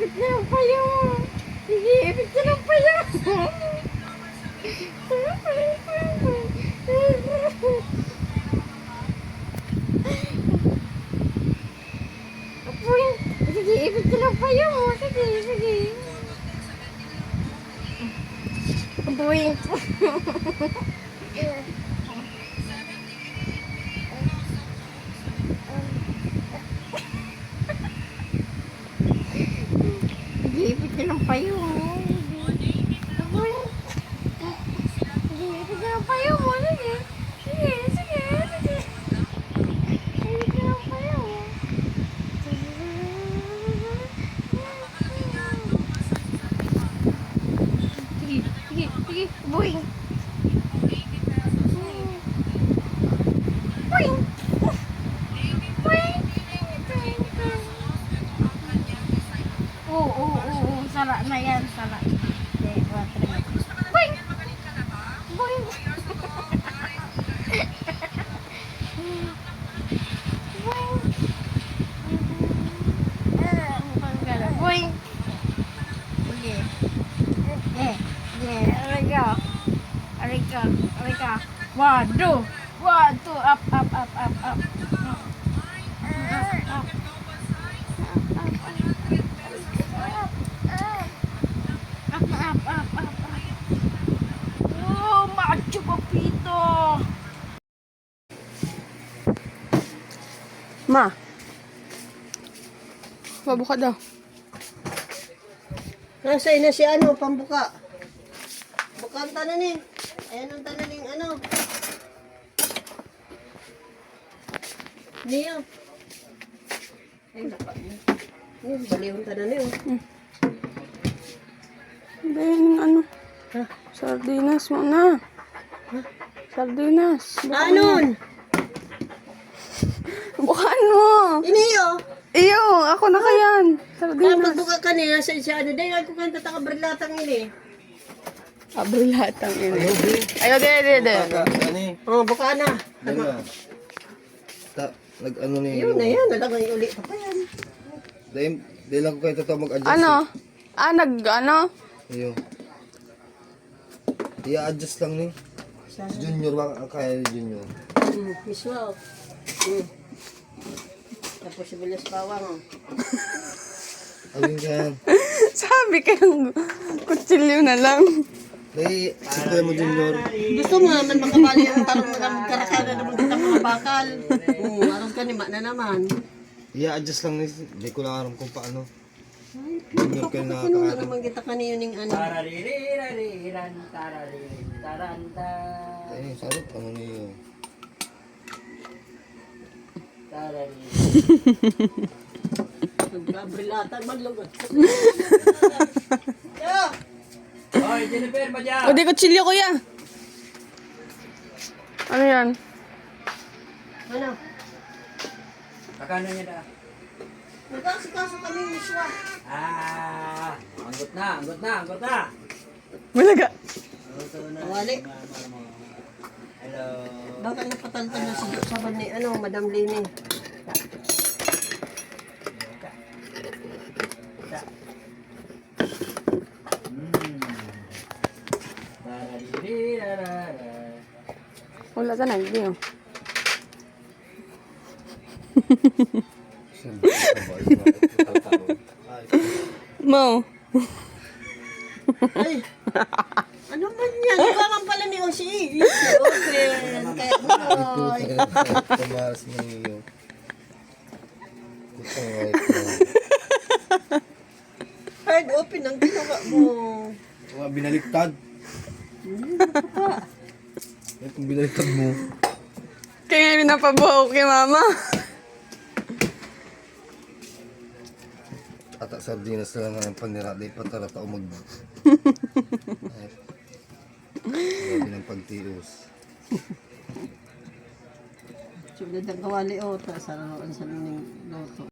ipit na yung payo mo. Sige, ipit na ng payo mo. Apoy, sige, ipit na ng payo mo. Sige, sige. Apoy. Ipit ka ng payo mo. Apoy. Ipit ka ng payo mo. Sige. Sige, sige, sige. Ipit ka ng payo mo. Sige, sige, sige. Boing. Boing. Boing. Oo. Sara na yan, sara. Boing! Boing! Boing! Sige. Arika. Waduh. Waduh, up. Oh, macho papito. Ma. Mabuka daw. Nasa ina si ano, pambuka. Buka ang tananin. Ayan ang tananin, ano. Niyo. Ay, napa niyo. Niyo, bali yung tananin. Yung ano? Ha? Sardinas muna. Ha? Sardinas. Anon? Bukaan mo. Iniyo. Iyo, ako na kayan. Kaya Sardinas. magbuka ka niya sa ano. Dahil ako kanta takabarlatang ini. Abril hatang ini. Ayo, de. Oh, buka na. Nag-ano na Yun na yan. Nalagay ulit pa yan. Dahil lang ko kayo totoo mag-adjust. Ano? Ano? Ayun. I-adjust lang ni. Si Junior ba ang kaya ni Junior? Mismo. Tapos si Bilas Bawang. Ayun yan. Sabi kayong kutsilyo na lang. Dahil, siyempre mo Junior. Gusto mo naman makabali ang tarong mga magkarakada naman kita mga bakal. Aron ka ni na naman. I-adjust lang ni. Hindi ko lang alam kung paano. Junior kayo Ano nakakaano. naman kita kaniyo ning ano. Ayun, sarap. Ano niyo? Nagkabrilatan maglugod. Hoy, Jennifer, ba dyan? O, di kutsilyo, kuya. Ano yan? Ano? Kakano niya da? Nagkasikaso kami miswa. Anggot na. Malaga. Wali. Hello. Baka napataltan na sa saban ni ano, Madam Lini. Wala ka na, hindi oh. Mo. Ay! Ano man yan? Ibangan pala ni Oshi. Open. Kaya boy. Tumaras na niyo. Hard open ang ginawa mo. Mga binaliktad. Itong binaliktad mo. Kaya nga napabuhok kay mama. Ata sardinas na lang ang panira. Di pa tara tao mag... Grabe ng pagtios. Sunod ang kawali o. Sa naroon sa ning loto.